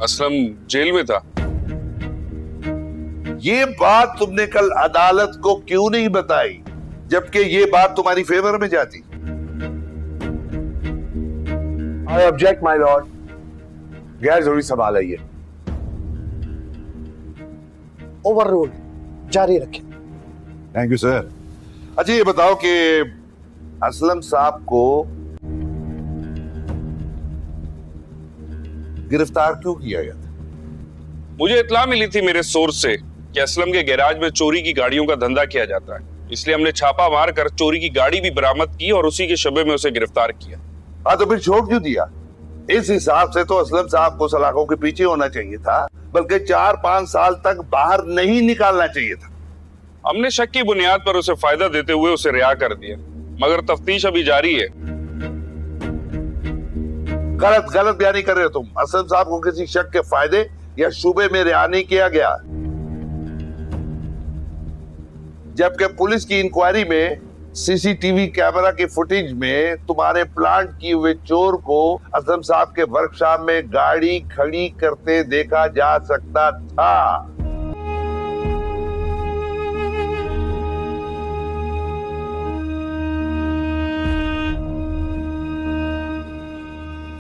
Aslam jail में था। ये बात तुमने कल अदालत को क्यों नहीं बताई, जबकि ये बात तुम्हारी फेवर में जाती? आई ऑब्जेक्ट माय लॉर्ड, गैर जरूरी सवाल है ये। ओवर रूल, जारी रखें। Thank you sir. अच्छा ये बताओ कि असलम साहब को गिरफ्तार क्यों किया गया था? मुझे इत्तला मिली थी मेरे सोर्स से कि असलम के गैराज में चोरी की गाड़ियों का धंधा किया जाता है, इसलिए हमने छापा मार कर चोरी की गाड़ी भी बरामद की और उसी के शबे में उसे गिरफ्तार किया। हाँ तो फिर छोड़ क्यों दिया? इस हिसाब से तो असलम साहब को सलाखों के पीछे होना चाहिए था, बल्कि 4-5 साल तक बाहर नहीं निकालना चाहिए था। हमने शक की बुनियाद पर उसे फायदा देते हुए उसे रिहा कर दिया, मगर तफ्तीश अभी जारी है। गलत बयानी कर रहे हो तुम। असलम साहब को किसी शक के फायदे या शुबे में रिहा नहीं किया गया, जबकि पुलिस की इंक्वायरी में सीसीटीवी कैमरा की फुटेज में तुम्हारे प्लांट किए हुए चोर को असलम साहब के वर्कशॉप में गाड़ी खड़ी करते देखा जा सकता था।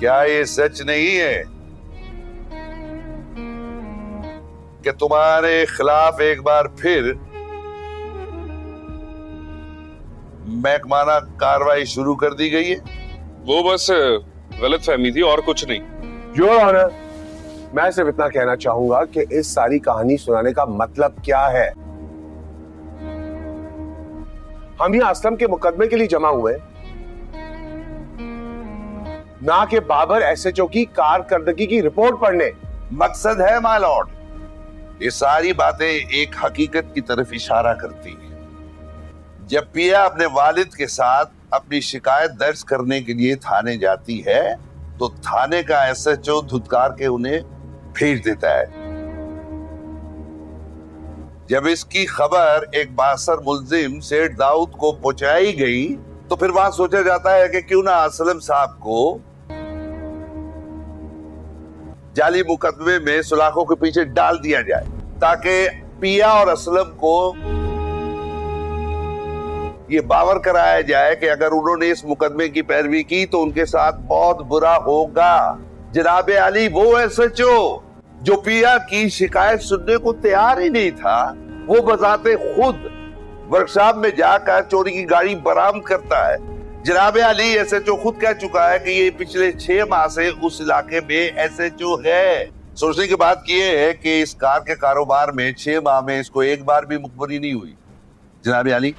क्या ये सच नहीं है कि तुम्हारे खिलाफ एक बार फिर महकमाना कार्रवाई शुरू कर दी गई है? वो बस गलतफहमी थी और कुछ नहीं। योर ऑनर, मैं सिर्फ इतना कहना चाहूंगा कि इस सारी कहानी सुनाने का मतलब क्या है। हम यहाँ असलम के मुकदमे के लिए जमा हुए, ना कि बाबर एसएचओ की कारकर्दगी की रिपोर्ट पढ़ने। मकसद है माय लॉर्ड, ये सारी बातें एक हकीकत की तरफ इशारा करती हैं। जब पिया अपने वालिद के साथ अपनी शिकायत दर्ज करने के लिए थाने जाती है तो थाने का एसएचओ धुतकार के उन्हें भेज देता है। जब इसकी खबर एक बासर मुल्जिम सेठ दाऊद को पहुंचाई गई तो फिर वहां सोचा जाता है कि क्यों ना असलम साहब को जाली मुकदमे में सुलाखों के पीछे डाल दिया जाए, ताकि पिया और असलम को ये बावर कराया जाए कि अगर उन्होंने इस मुकदमे की पैरवी की तो उनके साथ बहुत बुरा होगा। जनाब अली वो एसएचओ जो पिया की शिकायत सुनने को तैयार ही नहीं था, वो बजाते खुद वर्कशॉप में जाकर चोरी की गाड़ी बरामद करता है। जनाब अली एसएचओ खुद कह चुका है कि ये पिछले 6 माह से उस इलाके में एसएचओ है। सोचने की बात यह है कि इस कार के कारोबार में 6 माह में इसको एक बार भी मुखबरी नहीं हुई। जनाब अली,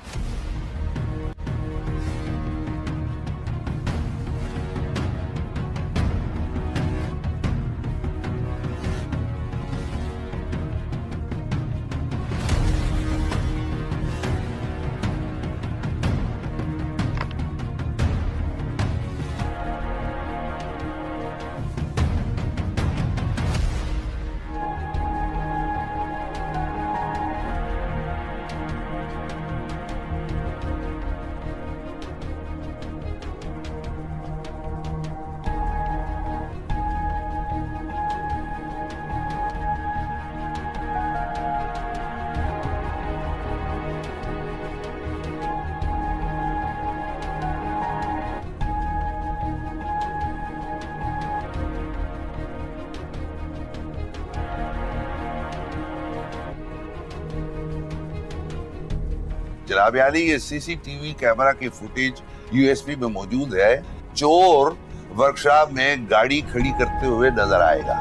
जनाब अली ये सीसीटीवी कैमरा की फुटेज यूएसबी में मौजूद है। चोर वर्कशॉप में गाड़ी खड़ी करते हुए नजर आएगा।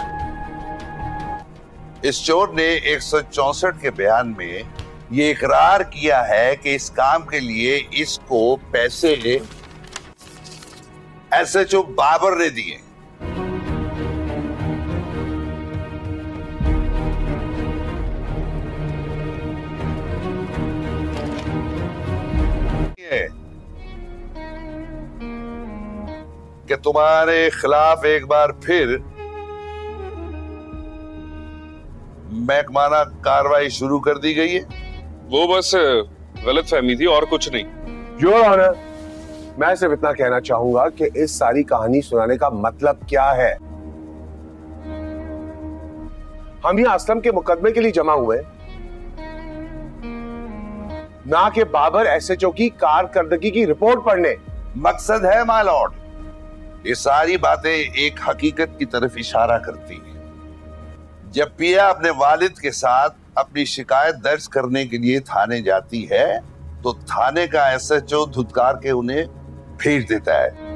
इस चोर ने 164 के बयान में ये इकरार किया है कि इस काम के लिए इसको पैसे एसएचओ बाबर ने दिए। कि तुम्हारे खिलाफ एक बार फिर महकमाना कार्रवाई शुरू कर दी गई है। वो बस गलतफहमी थी और कुछ नहीं। योर ऑनर, मैं सिर्फ इतना कहना चाहूंगा कि इस सारी कहानी सुनाने का मतलब क्या है। हम यहाँ असलम के मुकदमे के लिए जमा हुए हैं, ना कि बाबर एसएचओ की कारकर्दगी की रिपोर्ट पढ़ने। मकसद है माय लॉर्ड, ये सारी बातें एक हकीकत की तरफ इशारा करती हैं। जब पिया अपने वालिद के साथ अपनी शिकायत दर्ज करने के लिए थाने जाती है तो थाने का एसएचओ धुतकार के उन्हें भेज देता है।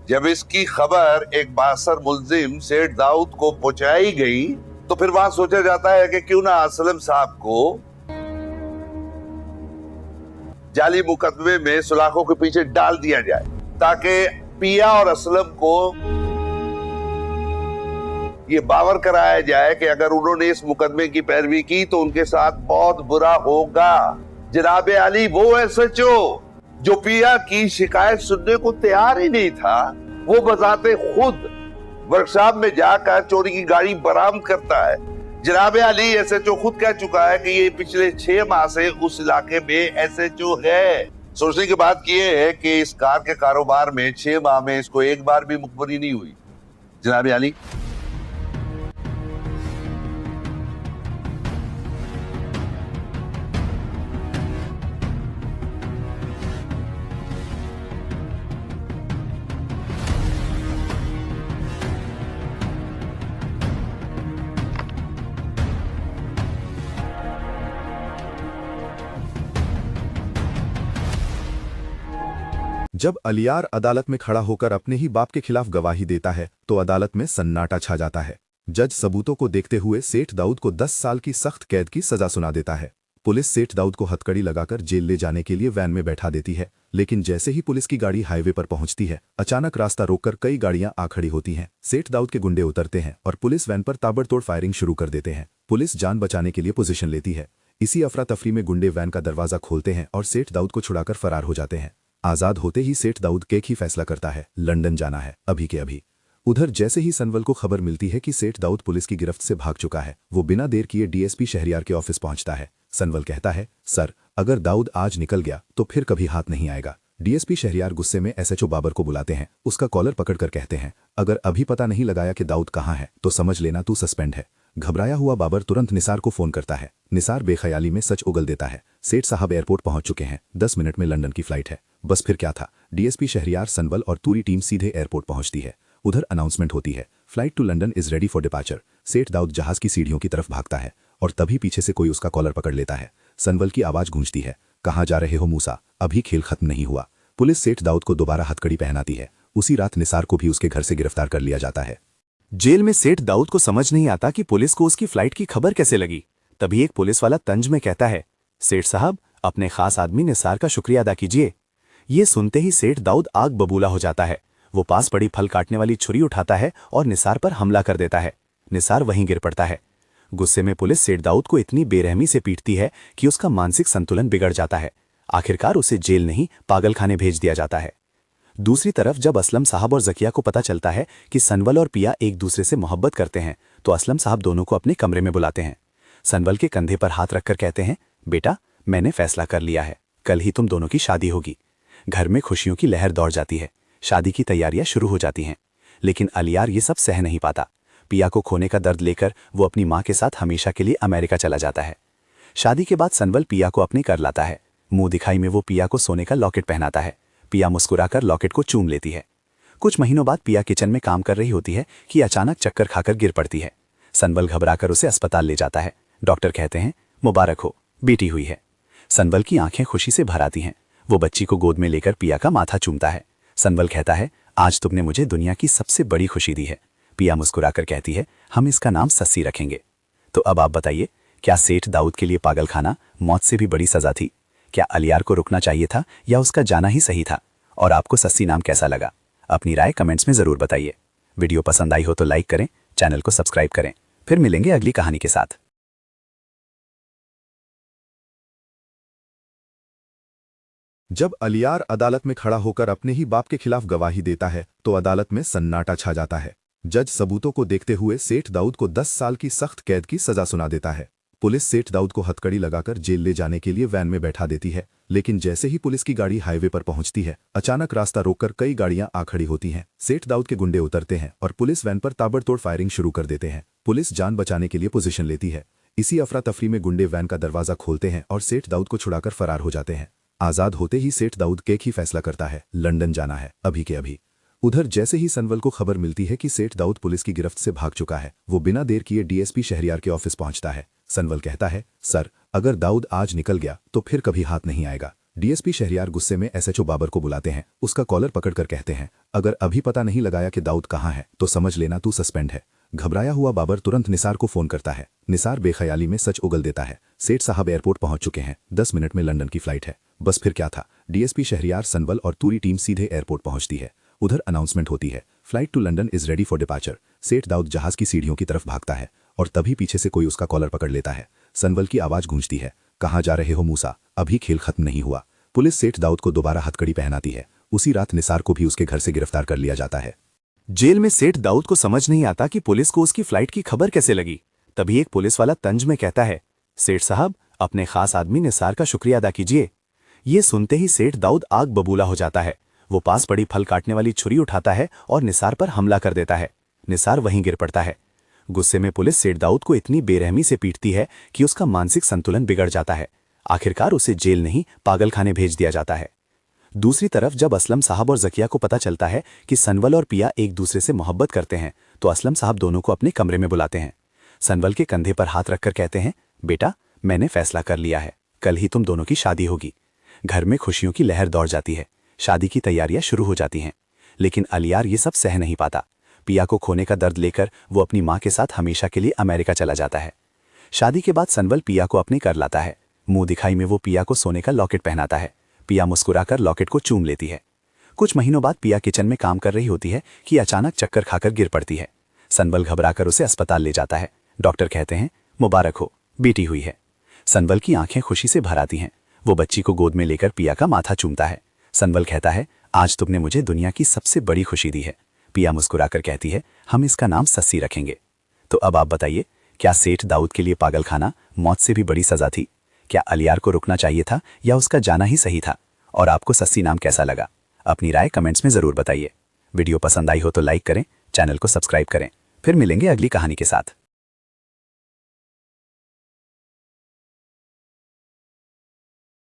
जब इसकी खबर एक बासर मुल्जिम सेठ दाऊद को पहुंचाई गई तो फिर वहां सोचा जाता है कि क्यों ना असलम साहब को जाली मुकदमे में सुलाखों के पीछे डाल दिया जाए ताकि पिया और असलम को ये बावर कराया जाए कि अगर उन्होंने इस मुकदमे की पैरवी की तो उनके साथ बहुत बुरा होगा। जनाब अली वो एसएचओ जो पिया की शिकायत सुनने को तैयार ही नहीं था, वो बजाते खुद वर्कशॉप में जाकर चोरी की गाड़ी बरामद करता है। जनाब अली एसएचओ खुद कह चुका है कि ये पिछले 6 माह से उस इलाके में एसएचओ है। सोचने की बात यह है कि इस कार के कारोबार में 6 माह में इसको एक बार भी मुखबरी नहीं हुई। जनाब अली, जब अलियार अदालत में खड़ा होकर अपने ही बाप के खिलाफ गवाही देता है तो अदालत में सन्नाटा छा जाता है। जज सबूतों को देखते हुए सेठ दाऊद को 10 साल की सख्त कैद की सजा सुना देता है। पुलिस सेठ दाऊद को हथकड़ी लगाकर जेल ले जाने के लिए वैन में बैठा देती है, लेकिन जैसे ही पुलिस की गाड़ी हाईवे पर पहुंचती है अचानक रास्ता रोककर कई गाड़ियां आ खड़ी होती हैं। सेठ दाऊद के गुंडे उतरते हैं और पुलिस वैन पर ताबड़तोड़ फायरिंग शुरू कर देते हैं। पुलिस जान बचाने के लिए पोजीशन लेती है। इसी अफरा तफरी में गुंडे वैन का दरवाजा खोलते हैं और सेठ दाऊद को छुड़ाकर फरार हो जाते हैं। आजाद होते ही सेठ दाऊद केक ही फैसला करता है, लंदन जाना है अभी के अभी। उधर जैसे ही सनवल को खबर मिलती है कि सेठ दाऊद पुलिस की गिरफ्त से भाग चुका है, वो बिना देर किए डीएसपी शहरियार के ऑफिस पहुंचता है। सनवल कहता है, सर, अगर दाऊद आज निकल गया तो फिर कभी हाथ नहीं आएगा। डीएसपी शहरियार गुस्से में एसएचओ बाबर को बुलाते हैं, उसका कॉलर पकड़कर कहते हैं, अगर अभी पता नहीं लगाया कि दाऊद कहाँ है तो समझ लेना तू सस्पेंड है। घबराया हुआ बाबर तुरंत निसार को फोन करता है। निसार बेख्याली में सच उगल देता है, सेठ साहब एयरपोर्ट पहुंच चुके हैं, 10 मिनट में लंदन की फ्लाइट है। बस फिर क्या था, डीएसपी शहरियार, सनवल और पूरी टीम सीधे एयरपोर्ट पहुंचती है। उधर अनाउंसमेंट होती है, flight to London is ready for departure. Seth Daud जहाज की सीढ़ियों की तरफ भागता है और तभी पीछे से कोई उसका कॉलर पकड़ लेता है। सनवल की आवाज गूंजती है, कहाँ जा रहे हो मूसा, अभी खेल खत्म नहीं हुआ। पुलिस सेठ दाऊद को दोबारा हथकड़ी पहनाती है। उसी रात निसार को भी उसके घर से गिरफ्तार कर लिया जाता है। जेल में सेठ दाऊद को समझ नहीं आता कि पुलिस को उसकी फ्लाइट की खबर कैसे लगी। तभी एक पुलिस वाला तंज में कहता है, सेठ साहब, अपने खास आदमी निसार का शुक्रिया अदा कीजिए। ये सुनते ही सेठ दाऊद आग बबूला हो जाता है। वो पास पड़ी फल काटने वाली छुरी उठाता है और निसार पर हमला कर देता है। निसार वहीं गिर पड़ता है। गुस्से में पुलिस सेठ दाऊद को इतनी बेरहमी से पीटती है कि उसका मानसिक संतुलन बिगड़ जाता है। आखिरकार उसे जेल नहीं पागलखाने भेज दिया जाता है। दूसरी तरफ जब असलम साहब और जकिया को पता चलता है कि सनवल और पिया एक दूसरे से मोहब्बत करते हैं तो असलम साहब दोनों को अपने कमरे में बुलाते हैं। सनवल के कंधे पर हाथ रखकर कहते हैं, बेटा, मैंने फैसला कर लिया है, कल ही तुम दोनों की शादी होगी। घर में खुशियों की लहर दौड़ जाती है। शादी की तैयारियां शुरू हो जाती हैं। लेकिन अलियार ये सब सह नहीं पाता। पिया को खोने का दर्द लेकर वो अपनी माँ के साथ हमेशा के लिए अमेरिका चला जाता है। शादी के बाद सनवल पिया को अपने कर लाता है। मुंह दिखाई में वो पिया को सोने का लॉकेट पहनाता है। पिया मुस्कुराकर लॉकेट को चूम लेती है। कुछ महीनों बाद पिया किचन में काम कर रही होती है कि अचानक चक्कर खाकर गिर पड़ती है। सनवल घबराकर उसे अस्पताल ले जाता है। डॉक्टर कहते हैं, मुबारक हो, बेटी हुई है। सनवल की आंखें खुशी से भर आती हैं। वो बच्ची को गोद में लेकर पिया का माथा चूमता है। सनवल कहता है, आज तुमने मुझे दुनिया की सबसे बड़ी खुशी दी है। पिया मुस्कुराकर कहती है, हम इसका नाम सस्सी रखेंगे। तो अब आप बताइए, क्या सेठ दाऊद के लिए पागलखाना मौत से भी बड़ी सजा थी? क्या अलियार को रुकना चाहिए था या उसका जाना ही सही था? और आपको सस्सी नाम कैसा लगा? अपनी राय कमेंट्स में जरूर बताइए। वीडियो पसंद आई हो तो लाइक करें, चैनल को सब्सक्राइब करें। फिर मिलेंगे अगली कहानी के साथ। जब अलियार अदालत में खड़ा होकर अपने ही बाप के खिलाफ गवाही देता है तो अदालत में सन्नाटा छा जाता है। जज सबूतों को देखते हुए सेठ दाऊद को 10 साल की सख्त कैद की सजा सुना देता है। पुलिस सेठ दाऊद को हथकड़ी लगाकर जेल ले जाने के लिए वैन में बैठा देती है, लेकिन जैसे ही पुलिस की गाड़ी हाईवे पर पहुंचती है, अचानक रास्ता रोककर कई गाड़ियां आ खड़ी होती हैं। सेठ दाऊद के गुंडे उतरते हैं और पुलिस वैन पर ताबड़तोड़ फायरिंग शुरू कर देते हैं। पुलिस जान बचाने के लिए पोजीशन लेती है। इसी अफरा तफरी में गुंडे वैन का दरवाजा खोलते हैं और सेठ दाऊद को छुड़ाकर फरार हो जाते हैं। आजाद होते ही सेठ दाऊद एक ही फैसला करता है, लंदन जाना है, अभी के अभी। उधर जैसे ही सनवल को खबर मिलती है कि सेठ दाऊद पुलिस की गिरफ्त से भाग चुका है, वो बिना देर किए डीएसपी शहरियार के ऑफिस पहुंचता है। सनवल कहता है, सर, अगर दाऊद आज निकल गया तो फिर कभी हाथ नहीं आएगा। डीएसपी शहरियार गुस्से में एसएचओ बाबर को बुलाते हैं, उसका कॉलर पकड़कर कहते हैं, अगर अभी पता नहीं लगाया कि दाऊद कहाँ है तो समझ लेना तू सस्पेंड है। घबराया हुआ बाबर तुरंत निसार को फोन करता है। निसार बेख्याली में सच उगल देता है, सेठ साहब एयरपोर्ट पहुंच चुके हैं, 10 मिनट में लंदन की फ्लाइट है। बस फिर क्या था, डीएसपी शहरियार, सनवल और पूरी टीम सीधे एयरपोर्ट पहुंचती है। उधर अनाउंसमेंट होती है, flight to London is ready for departure. Seth Daud जहाज की सीढ़ियों की तरफ भागता है और तभी पीछे से कोई उसका कॉलर पकड़ लेता है। सनवल की आवाज गूंजती है, कहाँ जा रहे हो मूसा, अभी खेल खत्म नहीं हुआ। पुलिस सेठ दाऊद को दोबारा हथकड़ी पहनाती है। उसी रात निसार को भी उसके घर से गिरफ्तार कर लिया जाता है। जेल में सेठ दाऊद को समझ नहीं आता कि पुलिस को उसकी फ्लाइट की खबर कैसे लगी। तभी एक पुलिस वाला तंज में कहता है, सेठ साहब, अपने खास आदमी निसार का शुक्रिया अदा कीजिए। ये सुनते ही सेठ दाऊद आग बबूला हो जाता है। वो पास पड़ी फल काटने वाली छुरी उठाता है और निसार पर हमला कर देता है। निसार वहीं गिर पड़ता है। गुस्से में पुलिस सेठ दाऊद को इतनी बेरहमी से पीटती है कि उसका मानसिक संतुलन बिगड़ जाता है। आखिरकार उसे जेल नहीं पागलखाने भेज दिया जाता है। दूसरी तरफ जब असलम साहब और जकिया को पता चलता है कि सनवल और पिया एक दूसरे से मोहब्बत करते हैं, तो असलम साहब दोनों को अपने कमरे में बुलाते हैं। सनवल के कंधे पर हाथ रखकर कहते हैं, बेटा, मैंने फैसला कर लिया है, कल ही तुम दोनों की शादी होगी। घर में खुशियों की लहर दौड़ जाती है। शादी की तैयारियां शुरू हो जाती हैं। लेकिन अलियार ये सब सह नहीं पाता। पिया को खोने का दर्द लेकर वो अपनी माँ के साथ हमेशा के लिए अमेरिका चला जाता है। शादी के बाद सनवल पिया को अपने कर लाता है। मुंह दिखाई में वो पिया को सोने का लॉकेट पहनाता है। पिया मुस्कुराकर लॉकेट को चूम लेती है। कुछ महीनों बाद पिया किचन में काम कर रही होती है कि अचानक चक्कर खाकर गिर पड़ती है। सनवल घबराकर उसे अस्पताल ले जाता है। डॉक्टर कहते हैं, मुबारक हो, बेटी हुई है। सनवल की आंखें खुशी से भर आती हैं। वो बच्ची को गोद में लेकर पिया का माथा चूमता है। सनवल कहता है, आज तुमने मुझे दुनिया की सबसे बड़ी खुशी दी है। पिया मुस्कुराकर कहती है, हम इसका नाम सस्सी रखेंगे। तो अब आप बताइए, क्या सेठ दाऊद के लिए पागलखाना मौत से भी बड़ी सजा थी? क्या अलियार को रुकना चाहिए था या उसका जाना ही सही था? और आपको सस्सी नाम कैसा लगा? अपनी राय कमेंट्स में जरूर बताइए। वीडियो पसंद आई हो तो लाइक करें, चैनल को सब्सक्राइब करें। फिर मिलेंगे अगली कहानी के साथ।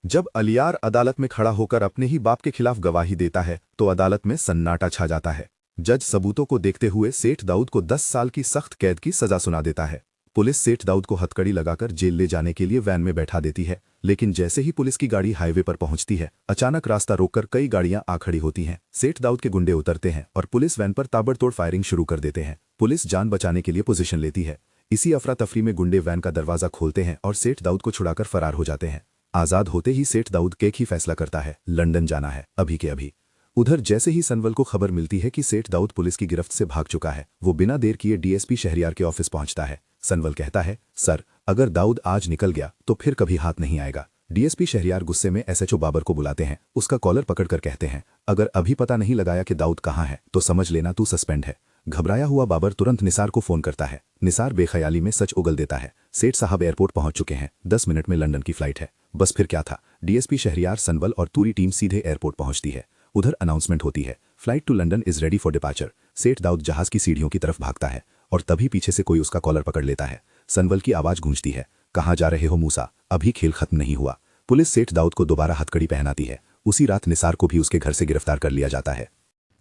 जब अलियार अदालत में खड़ा होकर अपने ही बाप के खिलाफ गवाही देता है तो अदालत में सन्नाटा छा जाता है। जज सबूतों को देखते हुए सेठ दाऊद को 10 साल की सख्त कैद की सजा सुना देता है। पुलिस सेठ दाऊद को हथकड़ी लगाकर जेल ले जाने के लिए वैन में बैठा देती है, लेकिन जैसे ही पुलिस की गाड़ी हाईवे पर पहुंचती है, अचानक रास्ता रोककर कई गाड़ियां आ खड़ी होती हैं। सेठ दाऊद के गुंडे उतरते हैं और पुलिस वैन पर ताबड़तोड़ फायरिंग शुरू कर देते हैं। पुलिस जान बचाने के लिए पोजीशन लेती है। इसी अफरा तफरी में गुंडे वैन का दरवाजा खोलते हैं और सेठ दाऊद को छुड़ाकर फरार हो जाते हैं। आजाद होते ही सेठ दाऊद एक ही फैसला करता है, लंदन जाना है, अभी के अभी। उधर जैसे ही सनवल को खबर मिलती है कि सेठ दाऊद पुलिस की गिरफ्त से भाग चुका है, वो बिना देर किए डीएसपी शहरियार के ऑफिस पहुंचता है। सनवल कहता है, सर, अगर दाऊद आज निकल गया तो फिर कभी हाथ नहीं आएगा। डीएसपी शहरियार गुस्से में एसएचओ बाबर को बुलाते हैं। उसका कॉलर पकड़कर कहते हैं, अगर अभी पता नहीं लगाया कि दाऊद कहाँ है तो समझ लेना तू सस्पेंड है। घबराया हुआ बाबर तुरंत निसार को फोन करता है। निसार बेख्याली में सच उगल देता है, सेठ साहब एयरपोर्ट पहुंच चुके हैं, 10 मिनट में लंदन की फ्लाइट है। बस फिर क्या था, डीएसपी शहरियार, सनवल और पूरी टीम सीधे एयरपोर्ट पहुंचती है। उधर अनाउंसमेंट होती है, flight to London is ready for departure. Seth Daud जहाज की सीढ़ियों की तरफ भागता है और तभी पीछे से कोई उसका कॉलर पकड़ लेता है। सनवल की आवाज गूंजती है, कहाँ जा रहे हो मूसा, अभी खेल खत्म नहीं हुआ। पुलिस सेठ दाऊद को दोबारा हथकड़ी पहनाती है। उसी रात निसार को भी उसके घर से गिरफ्तार कर लिया जाता है।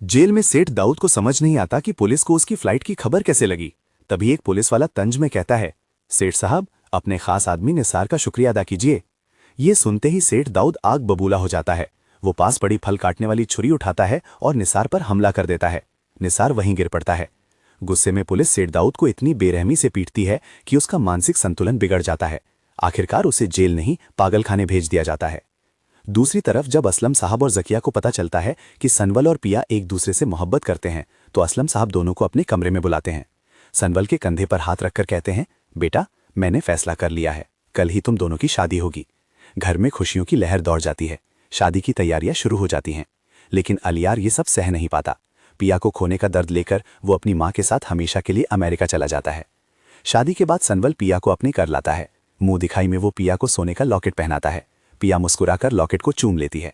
जेल में सेठ दाऊद को समझ नहीं आता कि पुलिस को उसकी फ्लाइट की खबर कैसे लगी। तभी एक पुलिस वाला तंज में कहता है, सेठ साहब, अपने खास आदमी निसार का शुक्रिया अदा कीजिए। ये सुनते ही सेठ दाऊद आग बबूला हो जाता है। वो पास पड़ी फल काटने वाली छुरी उठाता है और निसार पर हमला कर देता है। निसार वहीं गिर पड़ता है। गुस्से में पुलिस सेठ दाऊद को इतनी बेरहमी से पीटती है कि उसका मानसिक संतुलन बिगड़ जाता है। आखिरकार उसे जेल नहीं पागलखाने भेज दिया जाता है। दूसरी तरफ जब असलम साहब और जकिया को पता चलता है कि सनवल और पिया एक दूसरे से मोहब्बत करते हैं, तो असलम साहब दोनों को अपने कमरे में बुलाते हैं। सनवल के कंधे पर हाथ रखकर कहते हैं, बेटा, मैंने फैसला कर लिया है, कल ही तुम दोनों की शादी होगी। घर में खुशियों की लहर दौड़ जाती है। शादी की तैयारियां शुरू हो जाती हैं। लेकिन अलियार ये सब सह नहीं पाता। पिया को खोने का दर्द लेकर वो अपनी माँ के साथ हमेशा के लिए अमेरिका चला जाता है। शादी के बाद सनवल पिया को अपने कर लाता है। मुंह दिखाई में वो पिया को सोने का लॉकेट पहनाता है। पिया मुस्कुराकर लॉकेट को चूम लेती है।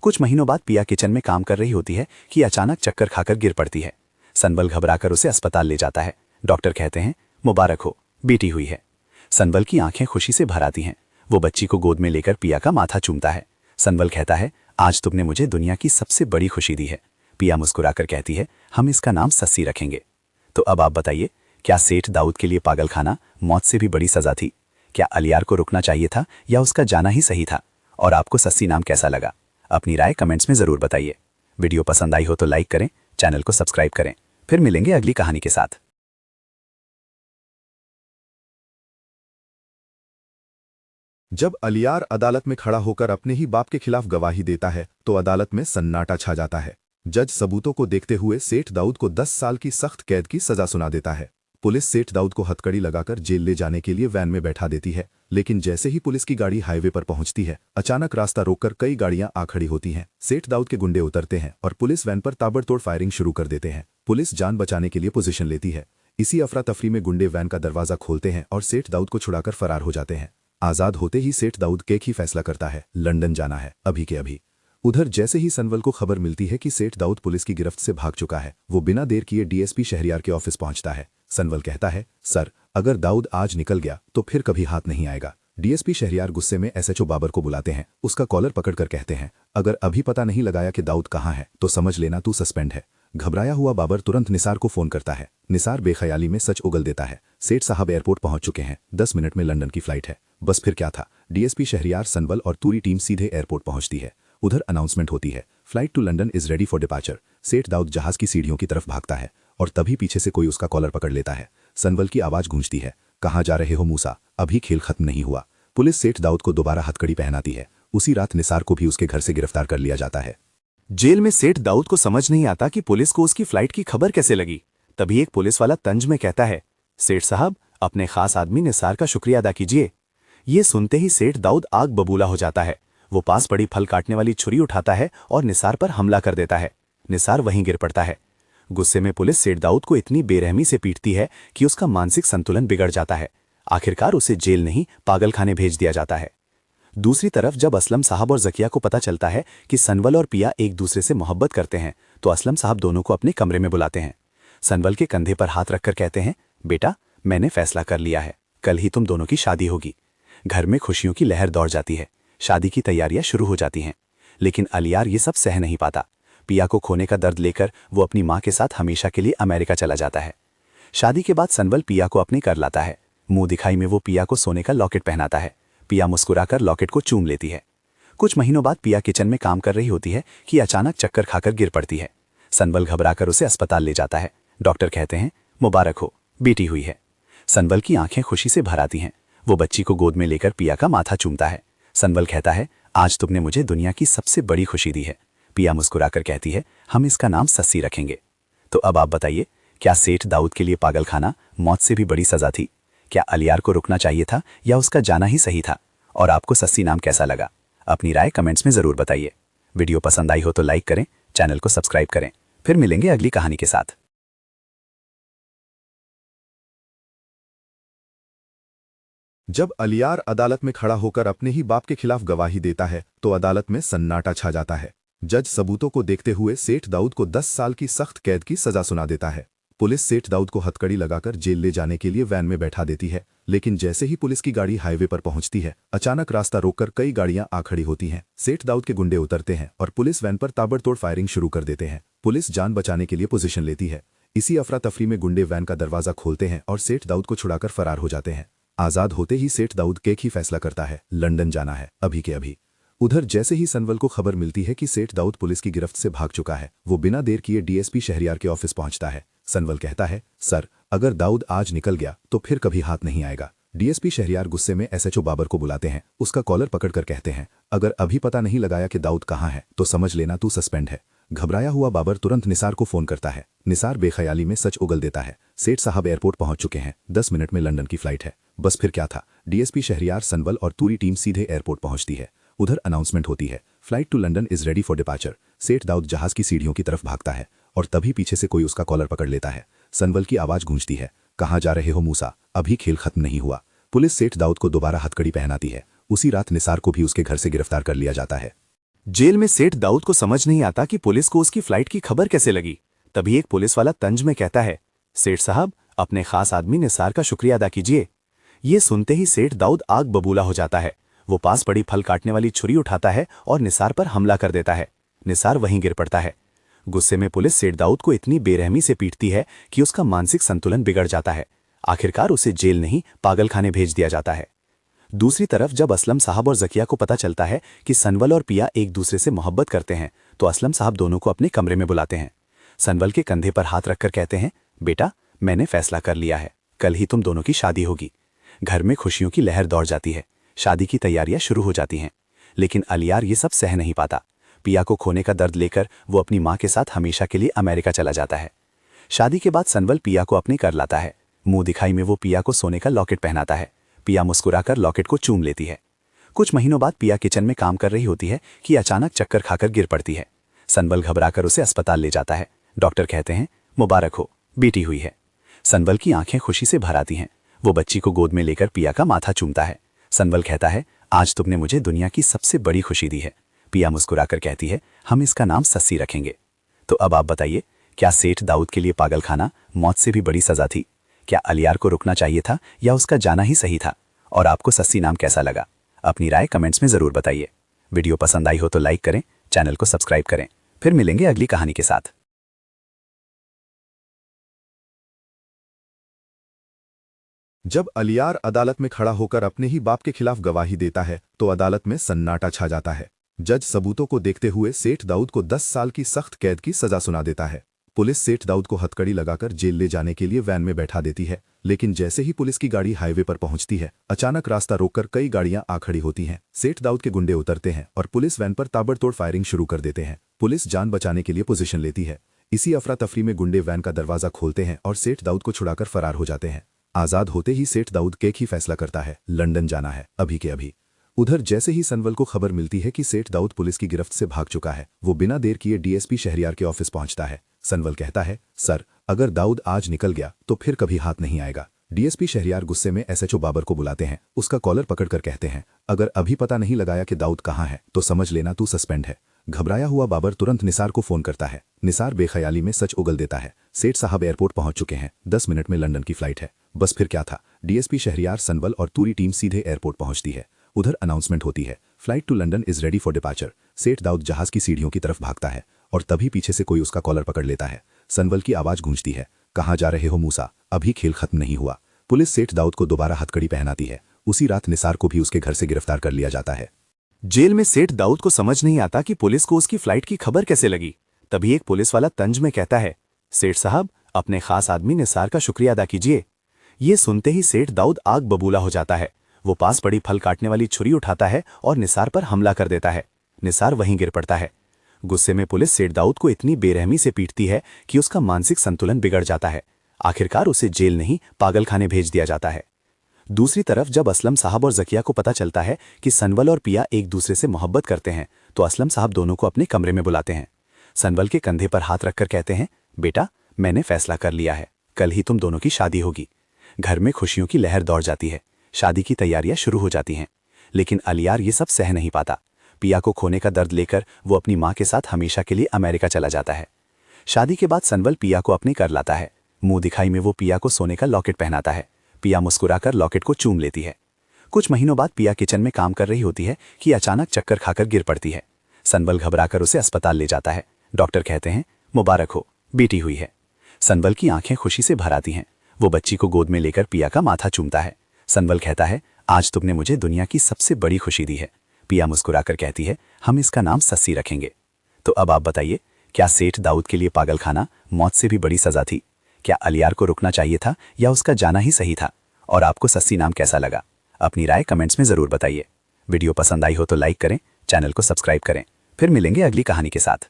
कुछ महीनों बाद पिया किचन में काम कर रही होती है कि अचानक चक्कर खाकर गिर पड़ती है। सनबल घबराकर उसे अस्पताल ले जाता है। डॉक्टर कहते हैं, मुबारक हो, बेटी हुई है। सनबल की आंखें खुशी से भर आती हैं। वो बच्ची को गोद में लेकर पिया का माथा चूमता है। सनबल कहता है, आज तुमने मुझे दुनिया की सबसे बड़ी खुशी दी है। पिया मुस्कुराकर कहती है, हम इसका नाम सस्सी रखेंगे। तो अब आप बताइए, क्या सेठ दाऊद के लिए पागल खाना मौत से भी बड़ी सजा थी? क्या अलियार को रुकना चाहिए था या उसका जाना ही सही था? और आपको सस्सी नाम कैसा लगा? अपनी राय कमेंट्स में जरूर बताइए। वीडियो पसंद आई हो तो लाइक करें, चैनल को सब्सक्राइब करें। फिर मिलेंगे अगली कहानी के साथ। जब अलियार अदालत में खड़ा होकर अपने ही बाप के खिलाफ गवाही देता है तो अदालत में सन्नाटा छा जाता है। जज सबूतों को देखते हुए सेठ दाऊद को 10 साल की सख्त कैद की सजा सुना देता है। पुलिस सेठ दाऊद को हथकड़ी लगाकर जेल ले जाने के लिए वैन में बैठा देती है, लेकिन जैसे ही पुलिस की गाड़ी हाईवे पर पहुंचती है, अचानक रास्ता रोककर कई गाड़ियां आ खड़ी होती हैं। सेठ दाऊद के गुंडे उतरते हैं और पुलिस वैन पर ताबड़तोड़ फायरिंग शुरू कर देते हैं। पुलिस जान बचाने के लिए पोजीशन लेती है। इसी अफरा तफरी में गुंडे वैन का दरवाजा खोलते हैं और सेठ दाऊद को छुड़ाकर फरार हो जाते हैं। आजाद होते ही सेठ दाऊद एक ही फैसला करता है, लंदन जाना है, अभी के अभी। उधर जैसे ही सनवल को खबर मिलती है कि सेठ दाऊद पुलिस की गिरफ्त से भाग चुका है, वो बिना देर किए डीएसपी शहरियार के ऑफिस पहुंचता है। सनवल कहता है, सर, अगर दाऊद आज निकल गया तो फिर कभी हाथ नहीं आएगा। डीएसपी शहरियार गुस्से में एसएचओ बाबर को बुलाते हैं। उसका कॉलर पकड़कर कहते हैं, अगर अभी पता नहीं लगाया कि दाऊद कहाँ है तो समझ लेना तू सस्पेंड है। घबराया हुआ बाबर तुरंत निसार को फोन करता है। निसार बेख्याली में सच उगल देता है, सेठ साहब एयरपोर्ट पहुंच चुके हैं, 10 मिनट में लंदन की फ्लाइट है। बस फिर क्या था, डीएसपी शहरियार, सनवल और पूरी टीम सीधे एयरपोर्ट पहुंचती है। उधर अनाउंसमेंट होती है, flight to London is ready for departure. Seth Daud जहाज की सीढ़ियों की तरफ भागता है और तभी पीछे से कोई उसका कॉलर पकड़ लेता है। सनवल की आवाज गूंजती है, कहाँ जा रहे हो मूसा, अभी खेल खत्म नहीं हुआ। पुलिस सेठ दाऊद को दोबारा हथकड़ी पहनाती है। उसी रात निसार को भी उसके घर से गिरफ्तार कर लिया जाता है। जेल में सेठ दाऊद को समझ नहीं आता कि पुलिस को उसकी फ्लाइट की खबर कैसे लगी। तभी एक पुलिस वाला तंज में कहता है, सेठ साहब, अपने खास आदमी निसार का शुक्रिया अदा कीजिए। ये सुनते ही सेठ दाऊद आग बबूला हो जाता है। वो पास पड़ी फल काटने वाली छुरी उठाता है और निसार पर हमला कर देता है। निसार वहीं गिर पड़ता है। गुस्से में पुलिस सेठ दाऊद को इतनी बेरहमी से पीटती है कि उसका मानसिक संतुलन बिगड़ जाता है। आखिरकार उसे जेल नहीं, पागलखाने भेज दिया जाता है। दूसरी तरफ जब असलम साहब और जकिया को पता चलता है कि सनवल और पिया एक दूसरे से मोहब्बत करते हैं तो असलम साहब दोनों को अपने कमरे में बुलाते हैं। सनवल के कंधे पर हाथ रखकर कहते हैं, बेटा, मैंने फैसला कर लिया है, कल ही तुम दोनों की शादी होगी। घर में खुशियों की लहर दौड़ जाती है। शादी की तैयारियां शुरू हो जाती हैं। लेकिन अलियार ये सब सह नहीं पाता। पिया को खोने का दर्द लेकर वो अपनी माँ के साथ हमेशा के लिए अमेरिका चला जाता है। शादी के बाद सनवल पिया को अपने कर लाता है। मुंह दिखाई में वो पिया को सोने का लॉकेट पहनाता है। पिया मुस्कुराकर लॉकेट को चूम लेती है। कुछ महीनों बाद पिया किचन में काम कर रही होती है कि अचानक चक्कर खाकर गिर पड़ती है। सनवल घबराकर उसे अस्पताल ले जाता है। डॉक्टर कहते हैं, मुबारक हो, बेटी हुई है। सनवल की आंखें खुशी से भर आती हैं। वो बच्ची को गोद में लेकर पिया का माथा चूमता है। सनवल कहता है, आज तुमने मुझे दुनिया की सबसे बड़ी खुशी दी है। पिया मुस्कुराकर कहती है, हम इसका नाम सस्सी रखेंगे। तो अब आप बताइए, क्या सेठ दाऊद के लिए पागल खाना मौत से भी बड़ी सजा थी? क्या अलियार को रुकना चाहिए था या उसका जाना ही सही था? और आपको सस्सी नाम कैसा लगा? अपनी राय कमेंट्स में जरूर बताइए। वीडियो पसंद आई हो तो लाइक करें, चैनल को सब्सक्राइब करें। फिर मिलेंगे अगली कहानी के साथ। जब अलियार अदालत में खड़ा होकर अपने ही बाप के खिलाफ गवाही देता है तो अदालत में सन्नाटा छा जाता है। जज सबूतों को देखते हुए सेठ दाऊद को 10 साल की सख्त कैद की सजा सुना देता है। पुलिस सेठ दाऊद को हथकड़ी लगाकर जेल ले जाने के लिए वैन में बैठा देती है, लेकिन जैसे ही पुलिस की गाड़ी हाईवे पर पहुंचती है, अचानक रास्ता रोककर कई गाड़ियां आ खड़ी होती हैं। सेठ दाऊद के गुंडे उतरते हैं और पुलिस वैन पर ताबड़तोड़ फायरिंग शुरू कर देते हैं। पुलिस जान बचाने के लिए पोजीशन लेती है। इसी अफरा तफरी में गुंडे वैन का दरवाजा खोलते हैं और सेठ दाऊद को छुड़ाकर फरार हो जाते हैं। आजाद होते ही सेठ दाऊद एक ही फैसला करता है, लंदन जाना है, अभी के अभी। उधर जैसे ही सनवल को खबर मिलती है कि सेठ दाऊद पुलिस की गिरफ्त से भाग चुका है, वो बिना देर किए डीएसपी शहरियार के ऑफिस पहुंचता है। सनवल कहता है, सर, अगर दाऊद आज निकल गया तो फिर कभी हाथ नहीं आएगा। डीएसपी शहरियार गुस्से में एसएचओ बाबर को बुलाते हैं। उसका कॉलर पकड़कर कहते हैं, अगर अभी पता नहीं लगाया कि दाऊद कहाँ है तो समझ लेना तू सस्पेंड है। घबराया हुआ बाबर तुरंत निसार को फोन करता है। निसार बेख्याली में सच उगल देता है, सेठ साहब एयरपोर्ट पहुंच चुके हैं, 10 मिनट में लंदन की फ्लाइट है। बस फिर क्या था, डीएसपी शहरियार, सनवल और पूरी टीम सीधे एयरपोर्ट पहुंचती है। उधर अनाउंसमेंट होती है, flight to London is ready for departure. Seth Daud जहाज की सीढ़ियों की तरफ भागता है और तभी पीछे से कोई उसका कॉलर पकड़ लेता है। सनवल की आवाज गूंजती है, कहाँ जा रहे हो मूसा, अभी खेल खत्म नहीं हुआ। पुलिस सेठ दाऊद को दोबारा हथकड़ी पहनाती है। उसी रात निसार को भी उसके घर से गिरफ्तार कर लिया जाता है। जेल में सेठ दाऊद को समझ नहीं आता कि पुलिस को उसकी फ्लाइट की खबर कैसे लगी। तभी एक पुलिस वाला तंज में कहता है, सेठ साहब, अपने खास आदमी निसार का शुक्रिया अदा कीजिए। ये सुनते ही सेठ दाऊद आग बबूला हो जाता है। वो पास पड़ी फल काटने वाली छुरी उठाता है और निसार पर हमला कर देता है। निसार वहीं गिर पड़ता है। गुस्से में पुलिस सेठ दाऊद को इतनी बेरहमी से पीटती है कि उसका मानसिक संतुलन बिगड़ जाता है। आखिरकार उसे जेल नहीं पागलखाने भेज दिया जाता है। दूसरी तरफ जब असलम साहब और जकिया को पता चलता है कि सनवल और पिया एक दूसरे से मोहब्बत करते हैं तो असलम साहब दोनों को अपने कमरे में बुलाते हैं। सनवल के कंधे पर हाथ रखकर कहते हैं, बेटा, मैंने फैसला कर लिया है, कल ही तुम दोनों की शादी होगी। घर में खुशियों की लहर दौड़ जाती है। शादी की तैयारियां शुरू हो जाती हैं। लेकिन अलियार ये सब सह नहीं पाता। पिया को खोने का दर्द लेकर वो अपनी माँ के साथ हमेशा के लिए अमेरिका चला जाता है। शादी के बाद सनवल पिया को अपने कर लाता है। मुंह दिखाई में वो पिया को सोने का लॉकेट पहनाता है। पिया मुस्कुराकर लॉकेट को चूम लेती है। कुछ महीनों बाद पिया किचन में काम कर रही होती है कि अचानक चक्कर खाकर गिर पड़ती है। सनवल घबराकर उसे अस्पताल ले जाता है। डॉक्टर कहते हैं, मुबारक हो, बेटी हुई है। सनवल की आंखें खुशी से भर आती हैं। वो बच्ची को गोद में लेकर पिया का माथा चूमता है। सनवल कहता है, आज तुमने मुझे दुनिया की सबसे बड़ी खुशी दी है। पिया मुस्कुराकर कहती है, हम इसका नाम सस्सी रखेंगे। तो अब आप बताइए, क्या सेठ दाऊद के लिए पागलखाना मौत से भी बड़ी सजा थी? क्या अलियार को रुकना चाहिए था या उसका जाना ही सही था? और आपको सस्सी नाम कैसा लगा? अपनी राय कमेंट्स में जरूर बताइए। वीडियो पसंद आई हो तो लाइक करें, चैनल को सब्सक्राइब करें। फिर मिलेंगे अगली कहानी के साथ। जब अलियार अदालत में खड़ा होकर अपने ही बाप के खिलाफ गवाही देता है तो अदालत में सन्नाटा छा जाता है। जज सबूतों को देखते हुए सेठ दाऊद को 10 साल की सख्त कैद की सजा सुना देता है। पुलिस सेठ दाऊद को हथकड़ी लगाकर जेल ले जाने के लिए वैन में बैठा देती है। लेकिन जैसे ही पुलिस की गाड़ी हाईवे पर पहुंचती है, अचानक रास्ता रोककर कई गाड़ियां आ खड़ी होती हैं। सेठ दाऊद के गुंडे उतरते हैं और पुलिस वैन पर ताबड़तोड़ फायरिंग शुरू कर देते हैं। पुलिस जान बचाने के लिए पोजीशन लेती है। इसी अफरा तफरी में गुंडे वैन का दरवाजा खोलते हैं और सेठ दाऊद को छुड़ाकर फरार हो जाते हैं। आजाद होते ही सेठ दाऊद एक ही फैसला करता है, लंदन जाना है, अभी के अभी। उधर जैसे ही सनवल को खबर मिलती है कि सेठ दाऊद पुलिस की गिरफ्त से भाग चुका है, वो बिना देर किए डीएसपी शहरियार के ऑफिस पहुंचता है। सनवल कहता है, सर, अगर दाऊद आज निकल गया तो फिर कभी हाथ नहीं आएगा। डीएसपी शहरियार गुस्से में एसएचओ बाबर को बुलाते हैं। उसका कॉलर पकड़कर कहते हैं, अगर अभी पता नहीं लगाया कि दाऊद कहाँ है तो समझ लेना तू सस्पेंड है। घबराया हुआ बाबर तुरंत निसार को फोन करता है। निसार बेख्याली में सच उगल देता है, सेठ साहब एयरपोर्ट पहुंच चुके हैं, 10 मिनट में लंदन की फ्लाइट है। बस फिर क्या था, डीएसपी शहरियार, सनवल और पूरी टीम सीधे एयरपोर्ट पहुंचती है। उधर अनाउंसमेंट होती है, flight to London is ready for departure. Seth Daud जहाज की सीढ़ियों की तरफ भागता है और तभी पीछे से कोई उसका कॉलर पकड़ लेता है। सनवल की आवाज गूंजती है, कहाँ जा रहे हो मूसा, अभी खेल खत्म नहीं हुआ। पुलिस सेठ दाऊद को दोबारा हथकड़ी पहनाती है। उसी रात निसार को भी उसके घर से गिरफ्तार कर लिया जाता है। जेल में सेठ दाऊद को समझ नहीं आता कि पुलिस को उसकी फ्लाइट की खबर कैसे लगी। तभी एक पुलिस वाला तंज में कहता है, सेठ साहब, अपने खास आदमी निसार का शुक्रिया अदा कीजिए। ये सुनते ही सेठ दाऊद आग बबूला हो जाता है। वो पास पड़ी फल काटने वाली छुरी उठाता है और निसार पर हमला कर देता है। निसार वहीं गिर पड़ता है। गुस्से में पुलिस सेठ दाऊद को इतनी बेरहमी से पीटती है कि उसका मानसिक संतुलन बिगड़ जाता है। आखिरकार उसे जेल नहीं पागलखाने भेज दिया जाता है। दूसरी तरफ जब असलम साहब और जकिया को पता चलता है कि सनवल और पिया एक दूसरे से मोहब्बत करते हैं तो असलम साहब दोनों को अपने कमरे में बुलाते हैं। सनवल के कंधे पर हाथ रखकर कहते हैं, बेटा, मैंने फैसला कर लिया है, कल ही तुम दोनों की शादी होगी। घर में खुशियों की लहर दौड़ जाती है। शादी की तैयारियां शुरू हो जाती हैं। लेकिन अलियार ये सब सह नहीं पाता। पिया को खोने का दर्द लेकर वो अपनी माँ के साथ हमेशा के लिए अमेरिका चला जाता है। शादी के बाद सनवल पिया को अपने कर लाता है। मुंह दिखाई में वो पिया को सोने का लॉकेट पहनाता है। पिया मुस्कुराकर लॉकेट को चूम लेती है। कुछ महीनों बाद पिया किचन में काम कर रही होती है कि अचानक चक्कर खाकर गिर पड़ती है। सनवल घबराकर उसे अस्पताल ले जाता है। डॉक्टर कहते हैं, मुबारक हो, बेटी हुई है। सनवल की आंखें खुशी से भर आती हैं। वो बच्ची को गोद में लेकर पिया का माथा चूमता है। सनवल कहता है, आज तुमने मुझे दुनिया की सबसे बड़ी खुशी दी है। पिया मुस्कुराकर कहती है, हम इसका नाम सस्सी रखेंगे। तो अब आप बताइए, क्या सेठ दाऊद के लिए पागलखाना मौत से भी बड़ी सजा थी? क्या अलियार को रुकना चाहिए था या उसका जाना ही सही था? और आपको सस्सी नाम कैसा लगा? अपनी राय कमेंट्स में जरूर बताइए। वीडियो पसंद आई हो तो लाइक करें, चैनल को सब्सक्राइब करें। फिर मिलेंगे अगली कहानी के साथ।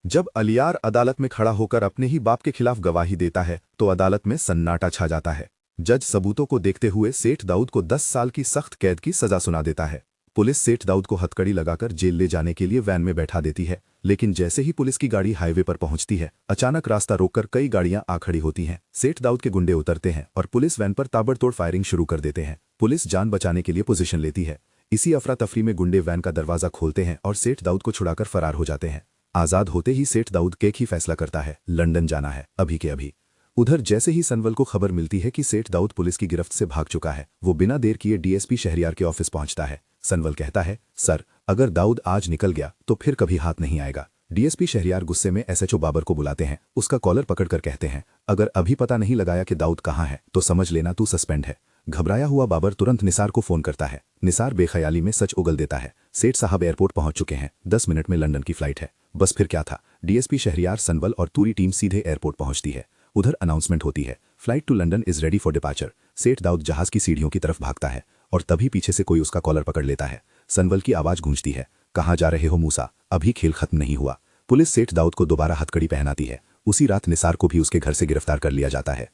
जब अलियार अदालत में खड़ा होकर अपने ही बाप के खिलाफ गवाही देता है तो अदालत में सन्नाटा छा जाता है। जज सबूतों को देखते हुए सेठ दाऊद को 10 साल की सख्त कैद की सजा सुना देता है। पुलिस सेठ दाऊद को हथकड़ी लगाकर जेल ले जाने के लिए वैन में बैठा देती है, लेकिन जैसे ही पुलिस की गाड़ी हाईवे पर पहुंचती है, अचानक रास्ता रोककर कई गाड़ियां आ खड़ी होती हैं। सेठ दाऊद के गुंडे उतरते हैं और पुलिस वैन पर ताबड़तोड़ फायरिंग शुरू कर देते हैं। पुलिस जान बचाने के लिए पोजीशन लेती है। इसी अफरा तफरी में गुंडे वैन का दरवाजा खोलते हैं और सेठ दाऊद को छुड़ाकर फरार हो जाते हैं। आजाद होते ही सेठ दाऊद एक ही फैसला करता है, लंदन जाना है, अभी के अभी। उधर जैसे ही सनवल को खबर मिलती है कि सेठ दाऊद पुलिस की गिरफ्त से भाग चुका है, वो बिना देर किए डीएसपी शहरियार के ऑफिस पहुंचता है। सनवल कहता है, सर, अगर दाऊद आज निकल गया तो फिर कभी हाथ नहीं आएगा। डीएसपी शहरियार गुस्से में एसएचओ बाबर को बुलाते हैं, उसका कॉलर पकड़कर कहते हैं, अगर अभी पता नहीं लगाया कि दाऊद कहाँ है तो समझ लेना तू सस्पेंड है। घबराया हुआ बाबर तुरंत निसार को फोन करता है। निसार बेख्याली में सच उगल देता है, सेठ साहब एयरपोर्ट पहुंच चुके हैं, 10 मिनट में लंदन की फ्लाइट है। बस फिर क्या था, डीएसपी शहरियार, सनवल और पूरी टीम सीधे एयरपोर्ट पहुंचती है। उधर अनाउंसमेंट होती है, flight to London is ready for departure. Seth Daud जहाज की सीढ़ियों की तरफ भागता है और तभी पीछे से कोई उसका कॉलर पकड़ लेता है। सनवल की आवाज गूंजती है, कहाँ जा रहे हो मूसा, अभी खेल खत्म नहीं हुआ। पुलिस सेठ दाऊद को दोबारा हथकड़ी पहनाती है। उसी रात निसार को भी उसके घर से गिरफ्तार कर लिया जाता है।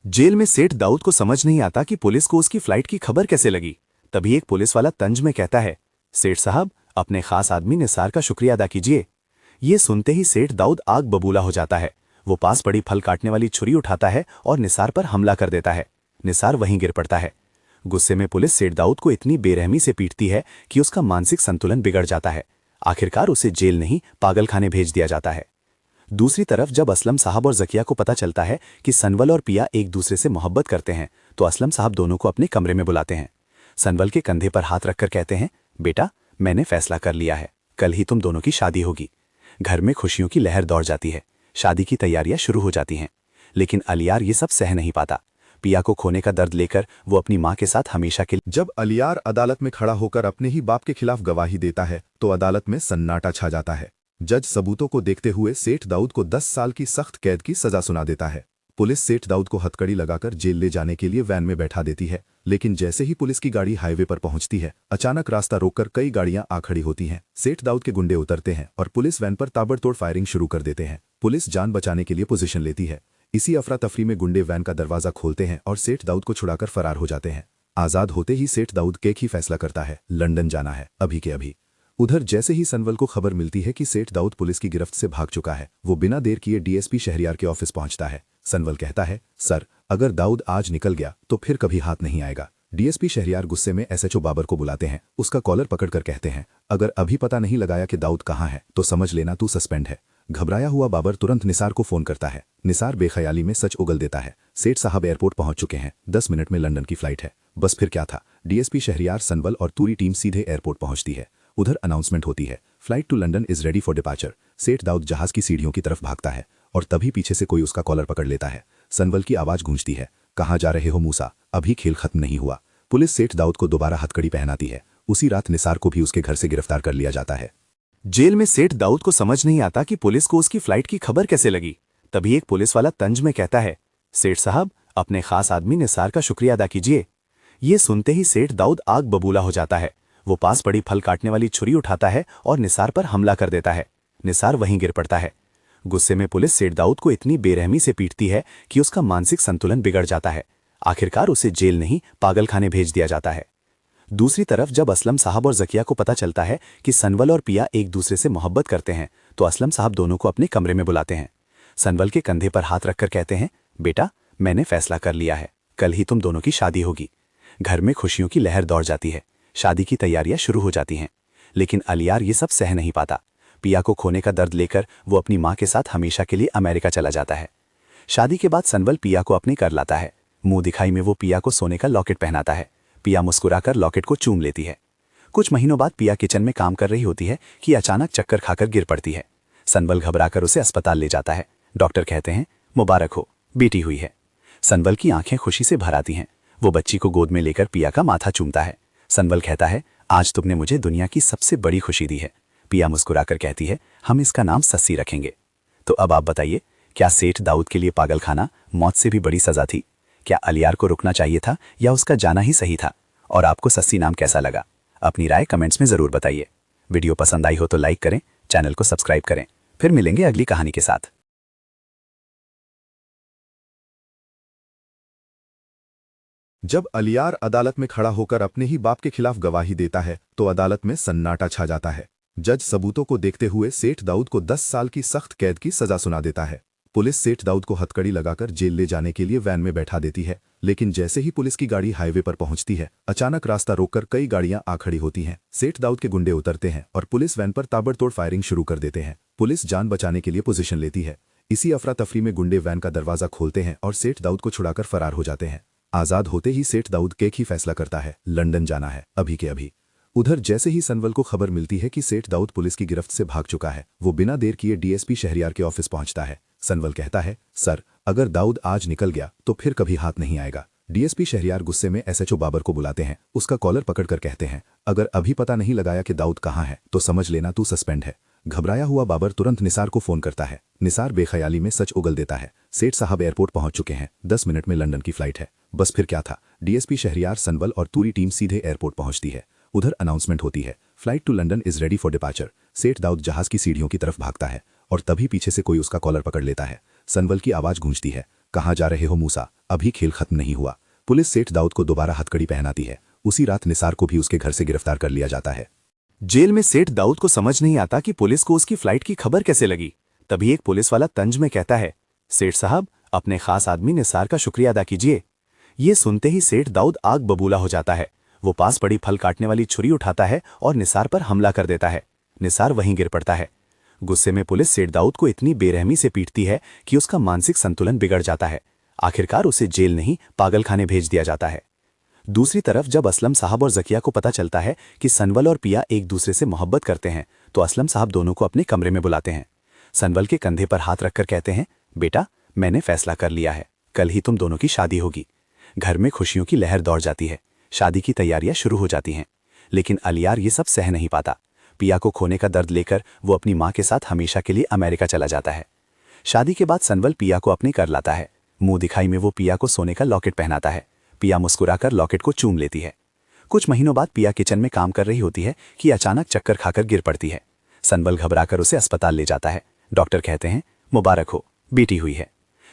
जेल में सेठ दाऊद को समझ नहीं आता कि पुलिस को उसकी फ्लाइट की खबर कैसे लगी। तभी एक पुलिस वाला तंज में कहता है, सेठ साहब, अपने खास आदमी निसार का शुक्रिया अदा कीजिए। ये सुनते ही सेठ दाऊद आग बबूला हो जाता है। वो पास पड़ी फल काटने वाली छुरी उठाता है और निसार पर हमला कर देता है। निसार वहीं गिर पड़ता है। गुस्से में पुलिस सेठ दाऊद को इतनी बेरहमी से पीटती है कि उसका मानसिक संतुलन बिगड़ जाता है। आखिरकार उसे जेल नहीं, पागलखाने भेज दिया जाता है। दूसरी तरफ जब असलम साहब और जकिया को पता चलता है कि सनवल और पिया एक दूसरे से मोहब्बत करते हैं, तो असलम साहब दोनों को अपने कमरे में बुलाते हैं। सनवल के कंधे पर हाथ रखकर कहते हैं, बेटा, मैंने फैसला कर लिया है, कल ही तुम दोनों की शादी होगी। घर में खुशियों की लहर दौड़ जाती है। शादी की तैयारियां शुरू हो जाती हैं। लेकिन अलियार ये सब सह नहीं पाता। पिया को खोने का दर्द लेकर वो अपनी माँ के साथ हमेशा के लिए। जब अलियार अदालत में खड़ा होकर अपने ही बाप के खिलाफ गवाही देता है तो अदालत में सन्नाटा छा जाता है। जज सबूतों को देखते हुए सेठ दाऊद को 10 साल की सख्त कैद की सजा सुना देता है। पुलिस सेठ दाऊद को हथकड़ी लगाकर जेल ले जाने के लिए वैन में बैठा देती है, लेकिन जैसे ही पुलिस की गाड़ी हाईवे पर पहुंचती है, अचानक रास्ता रोककर कई गाड़ियां आ खड़ी होती हैं। सेठ दाऊद के गुंडे उतरते हैं और पुलिस वैन पर ताबड़तोड़ फायरिंग शुरू कर देते हैं। पुलिस जान बचाने के लिए पोजीशन लेती है। इसी अफरा तफरी में गुंडे वैन का दरवाजा खोलते हैं और सेठ दाऊद को छुड़ाकर फरार हो जाते हैं। आजाद होते ही सेठ दाऊद एक ही फैसला करता है, लंदन जाना है, अभी के अभी। उधर जैसे ही सनवल को खबर मिलती है कि सेठ दाऊद पुलिस की गिरफ्त से भाग चुका है, वो बिना देर किए डीएसपी शहरियार के ऑफिस पहुंचता है। सनवल कहता है, सर, अगर दाऊद आज निकल गया तो फिर कभी हाथ नहीं आएगा। डीएसपी शहरियार गुस्से में एसएचओ बाबर को बुलाते हैं, उसका कॉलर पकड़कर कहते हैं, अगर अभी पता नहीं लगाया कि दाऊद कहाँ है तो समझ लेना तू सस्पेंड है। घबराया हुआ बाबर तुरंत निसार को फोन करता है। निसार बेख्याली में सच उगल देता है, सेठ साहब एयरपोर्ट पहुंच चुके हैं, 10 मिनट में लंदन की फ्लाइट है। बस फिर क्या था, डीएसपी शहरियार, सनवल और पूरी टीम सीधे एयरपोर्ट पहुंचती है। उधर अनाउंसमेंट होती है, flight to London is ready for departure. Seth Daud जहाज की सीढ़ियों की तरफ भागता है और तभी पीछे से कोई उसका कॉलर पकड़ लेता है। सनवल की आवाज गूंजती है, कहाँ जा रहे हो मूसा, अभी खेल खत्म नहीं हुआ। पुलिस सेठ दाऊद को दोबारा हथकड़ी पहनाती है। उसी रात निसार को भी उसके घर से गिरफ्तार कर लिया जाता है। जेल में सेठ दाऊद को समझ नहीं आता कि पुलिस को उसकी फ्लाइट की खबर कैसे लगी। तभी एक पुलिस वाला तंज में कहता है, सेठ साहब, अपने खास आदमी निसार का शुक्रिया अदा कीजिए। ये सुनते ही सेठ दाऊद आग बबूला हो जाता है। वो पास पड़ी फल काटने वाली छुरी उठाता है और निसार पर हमला कर देता है। निसार वहीं गिर पड़ता है। गुस्से में पुलिस सेठ दाऊद को इतनी बेरहमी से पीटती है कि उसका मानसिक संतुलन बिगड़ जाता है। आखिरकार उसे जेल नहीं, पागलखाने भेज दिया जाता है। दूसरी तरफ जब असलम साहब और जकिया को पता चलता है कि सनवल और पिया एक दूसरे से मोहब्बत करते हैं, तो असलम साहब दोनों को अपने कमरे में बुलाते हैं। सनवल के कंधे पर हाथ रखकर कहते हैं, बेटा, मैंने फैसला कर लिया है, कल ही तुम दोनों की शादी होगी। घर में खुशियों की लहर दौड़ जाती है। शादी की तैयारियां शुरू हो जाती हैं। लेकिन अलियार ये सब सह नहीं पाता। पिया को खोने का दर्द लेकर वो अपनी माँ के साथ हमेशा के लिए अमेरिका चला जाता है। शादी के बाद सनवल पिया को अपने कर लाता है। मुंह दिखाई में वो पिया को सोने का लॉकेट पहनाता है। पिया मुस्कुराकर लॉकेट को चूम लेती है। कुछ महीनों बाद पिया किचन में काम कर रही होती है कि अचानक चक्कर खाकर गिर पड़ती है। सनवल घबराकर उसे अस्पताल ले जाता है। डॉक्टर कहते हैं, मुबारक हो, बेटी हुई है। सनवल की आंखें खुशी से भर आती हैं। वो बच्ची को गोद में लेकर पिया का माथा चूमता है। सनवल कहता है, आज तुमने मुझे दुनिया की सबसे बड़ी खुशी दी है। पिया मुस्कुराकर कहती है, हम इसका नाम सस्सी रखेंगे। तो अब आप बताइए, क्या सेठ दाऊद के लिए पागलखाना मौत से भी बड़ी सजा थी? क्या अलियार को रुकना चाहिए था या उसका जाना ही सही था? और आपको सस्सी नाम कैसा लगा? अपनी राय कमेंट्स में जरूर बताइए। वीडियो पसंद आई हो तो लाइक करें, चैनल को सब्सक्राइब करें। फिर मिलेंगे अगली कहानी के साथ। जब अलियार अदालत में खड़ा होकर अपने ही बाप के खिलाफ गवाही देता है तो अदालत में सन्नाटा छा जाता है। जज सबूतों को देखते हुए सेठ दाऊद को 10 साल की सख्त कैद की सजा सुना देता है। पुलिस सेठ दाऊद को हथकड़ी लगाकर जेल ले जाने के लिए वैन में बैठा देती है, लेकिन जैसे ही पुलिस की गाड़ी हाईवे पर पहुंचती है, अचानक रास्ता रोककर कई गाड़ियां आ खड़ी होती हैं। सेठ दाऊद के गुंडे उतरते हैं और पुलिस वैन पर ताबड़तोड़ फायरिंग शुरू कर देते हैं। पुलिस जान बचाने के लिए पोजीशन लेती है। इसी अफरा तफरी में गुंडे वैन का दरवाजा खोलते हैं और सेठ दाऊद को छुड़ाकर फरार हो जाते हैं। आजाद होते ही सेठ दाऊद एक ही फैसला करता है, लंदन जाना है, अभी के अभी। उधर जैसे ही सनवल को खबर मिलती है कि सेठ दाऊद पुलिस की गिरफ्त से भाग चुका है, वो बिना देर किए डीएसपी शहरियार के ऑफिस पहुंचता है। सनवल कहता है, सर, अगर दाऊद आज निकल गया तो फिर कभी हाथ नहीं आएगा। डीएसपी शहरियार गुस्से में एसएचओ बाबर को बुलाते हैं, उसका कॉलर पकड़कर कहते हैं, अगर अभी पता नहीं लगाया कि दाऊद कहाँ है तो समझ लेना तू सस्पेंड है। घबराया हुआ बाबर तुरंत निसार को फोन करता है। निसार बेख्याली में सच उगल देता है, सेठ साहब एयरपोर्ट पहुंच चुके हैं, 10 मिनट में लंदन की फ्लाइट है। बस फिर क्या था, डीएसपी शहरियार, सनवल और पूरी टीम सीधे एयरपोर्ट पहुंचती है। उधर अनाउंसमेंट होती है, flight to London is ready for departure. Seth Daud जहाज की सीढ़ियों की तरफ भागता है और तभी पीछे से कोई उसका कॉलर पकड़ लेता है। सनवल की आवाज गूंजती है, कहाँ जा रहे हो मूसा, अभी खेल खत्म नहीं हुआ। पुलिस सेठ दाऊद को दोबारा हथकड़ी पहनाती है। उसी रात निसार को भी उसके घर से गिरफ्तार कर लिया जाता है। जेल में सेठ दाऊद को समझ नहीं आता कि पुलिस को उसकी फ्लाइट की खबर कैसे लगी। तभी एक पुलिस वाला तंज में कहता है, सेठ साहब, अपने खास आदमी निसार का शुक्रिया अदा कीजिए। ये सुनते ही सेठ दाऊद आग बबूला हो जाता है। वो पास पड़ी फल काटने वाली छुरी उठाता है और निसार पर हमला कर देता है। निसार वहीं गिर पड़ता है। गुस्से में पुलिस सेठ दाऊद को इतनी बेरहमी से पीटती है कि उसका मानसिक संतुलन बिगड़ जाता है। आखिरकार उसे जेल नहीं पागलखाने भेज दिया जाता है। दूसरी तरफ जब असलम साहब और जकिया को पता चलता है कि सनवल और पिया एक दूसरे से मोहब्बत करते हैं तो असलम साहब दोनों को अपने कमरे में बुलाते हैं। सनवल के कंधे पर हाथ रखकर कहते हैं, बेटा, मैंने फैसला कर लिया है, कल ही तुम दोनों की शादी होगी। घर में खुशियों की लहर दौड़ जाती है। शादी की तैयारियां शुरू हो जाती हैं। लेकिन अलियार ये सब सह नहीं पाता। पिया को खोने का दर्द लेकर वो अपनी माँ के साथ हमेशा के लिए अमेरिका चला जाता है। शादी के बाद सनवल पिया को अपने कर लाता है। मुंह दिखाई में वो पिया को सोने का लॉकेट पहनाता है। पिया मुस्कुराकर लॉकेट को चूम लेती है। कुछ महीनों बाद पिया किचन में काम कर रही होती है कि अचानक चक्कर खाकर गिर पड़ती है। सनवल घबराकर उसे अस्पताल ले जाता है। डॉक्टर कहते हैं, मुबारक हो, बेटी हुई है।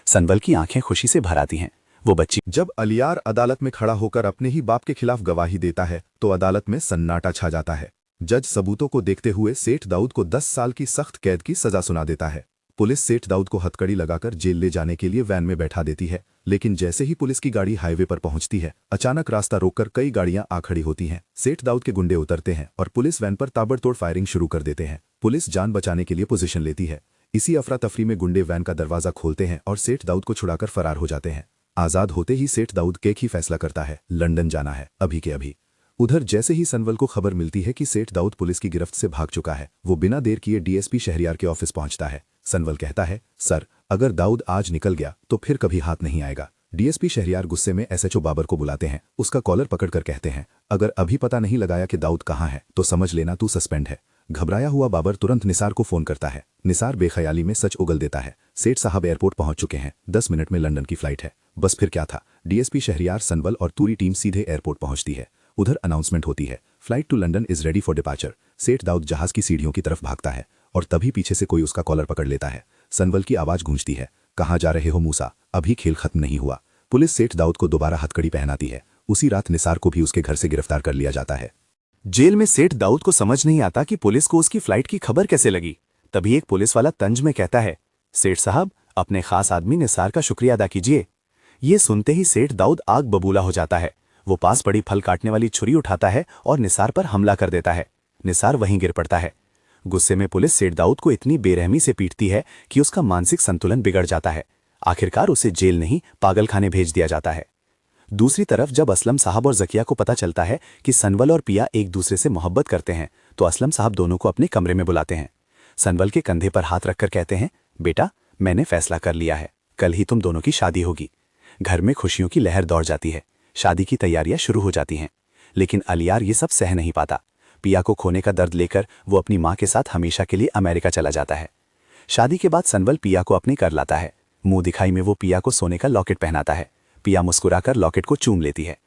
सनवल की आंखें खुशी से भर आती हैं। वो बच्ची जब अलियार अदालत में खड़ा होकर अपने ही बाप के खिलाफ गवाही देता है तो अदालत में सन्नाटा छा जाता है। जज सबूतों को देखते हुए सेठ दाऊद को 10 साल की सख्त कैद की सजा सुना देता है। पुलिस सेठ दाऊद को हथकड़ी लगाकर जेल ले जाने के लिए वैन में बैठा देती है, लेकिन जैसे ही पुलिस की गाड़ी हाईवे पर पहुंचती है, अचानक रास्ता रोककर कई गाड़ियां आ खड़ी होती हैं। सेठ दाऊद के गुंडे उतरते हैं और पुलिस वैन पर ताबड़तोड़ फायरिंग शुरू कर देते हैं। पुलिस जान बचाने के लिए पोजीशन लेती है। इसी अफरा तफरी में गुंडे वैन का दरवाजा खोलते हैं और सेठ दाऊद को छुड़ाकर फरार हो जाते हैं। आजाद होते ही सेठ दाऊद एक ही फैसला करता है, लंदन जाना है, अभी के अभी। उधर जैसे ही सनवल को खबर मिलती है कि सेठ दाऊद पुलिस की गिरफ्त से भाग चुका है, वो बिना देर किए डीएसपी शहरियार के ऑफिस पहुंचता है। सनवल कहता है, सर, अगर दाऊद आज निकल गया तो फिर कभी हाथ नहीं आएगा। डीएसपी शहरियार गुस्से में एसएचओ बाबर को बुलाते हैं, उसका कॉलर पकड़कर कहते हैं, अगर अभी पता नहीं लगाया कि दाऊद कहाँ है तो समझ लेना तू सस्पेंड है। घबराया हुआ बाबर तुरंत निसार को फोन करता है। निसार बेख्याली में सच उगल देता है, सेठ साहब एयरपोर्ट पहुंच चुके हैं, 10 मिनट में लंदन की फ्लाइट है। बस फिर क्या था, डीएसपी शहरियार, सनवल और पूरी टीम सीधे एयरपोर्ट पहुंचती है। उधर अनाउंसमेंट होती है, flight to London is ready for departure. Seth Daud जहाज की सीढ़ियों की तरफ भागता है और तभी पीछे से कोई उसका कॉलर पकड़ लेता है। सनवल की आवाज गूंजती है, कहाँ जा रहे हो मूसा, अभी खेल खत्म नहीं हुआ। पुलिस सेठ दाऊद को दोबारा हथकड़ी पहनाती है। उसी रात निसार को भी उसके घर से गिरफ्तार कर लिया जाता है। जेल में सेठ दाऊद को समझ नहीं आता कि पुलिस को उसकी फ्लाइट की खबर कैसे लगी। तभी एक पुलिस वाला तंज में कहता है, सेठ साहब, अपने खास आदमी निसार का शुक्रिया अदा कीजिए। ये सुनते ही सेठ दाऊद आग बबूला हो जाता है। वो पास पड़ी फल काटने वाली छुरी उठाता है और निसार पर हमला कर देता है। निसार वहीं गिर पड़ता है। गुस्से में पुलिस सेठ दाऊद को इतनी बेरहमी से पीटती है कि उसका मानसिक संतुलन बिगड़ जाता है। आखिरकार उसे जेल नहीं पागलखाने भेज दिया जाता है। दूसरी तरफ जब असलम साहब और जकिया को पता चलता है कि सनवल और पिया एक दूसरे से मोहब्बत करते हैं तो असलम साहब दोनों को अपने कमरे में बुलाते हैं। सनवल के कंधे पर हाथ रखकर कहते हैं, बेटा, मैंने फैसला कर लिया है, कल ही तुम दोनों की शादी होगी। घर में खुशियों की लहर दौड़ जाती है। शादी की तैयारियां शुरू हो जाती हैं। लेकिन अलियार ये सब सह नहीं पाता। पिया को खोने का दर्द लेकर वो अपनी माँ के साथ हमेशा के लिए अमेरिका चला जाता है। शादी के बाद सनवल पिया को अपने कर लाता है। मुंह दिखाई में वो पिया को सोने का लॉकेट पहनाता है। पिया मुस्कुराकर लॉकेट को चूम लेती है।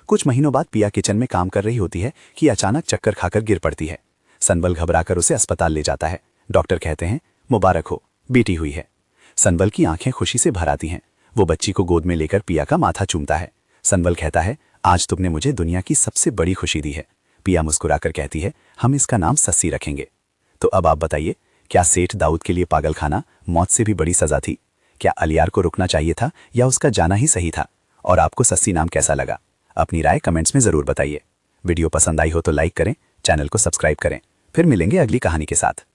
कुछ महीनों बाद पिया किचन में काम कर रही होती है कि अचानक चक्कर खाकर गिर पड़ती है। सनवल घबराकर उसे अस्पताल ले जाता है। डॉक्टर कहते हैं, मुबारक हो, बेटी हुई है। सनवल की आंखें खुशी से भर आती हैं। वो बच्ची को गोद में लेकर पिया का माथा चूमता है। सनवल कहता है, आज तुमने मुझे दुनिया की सबसे बड़ी खुशी दी है। पिया मुस्कुराकर कहती है, हम इसका नाम सस्सी रखेंगे। तो अब आप बताइए, क्या सेठ दाऊद के लिए पागल खाना मौत से भी बड़ी सजा थी? क्या अलियार को रुकना चाहिए था या उसका जाना ही सही था? और आपको सस्सी नाम कैसा लगा? अपनी राय कमेंट्स में जरूर बताइए। वीडियो पसंद आई हो तो लाइक करें, चैनल को सब्सक्राइब करें। फिर मिलेंगे अगली कहानी के साथ।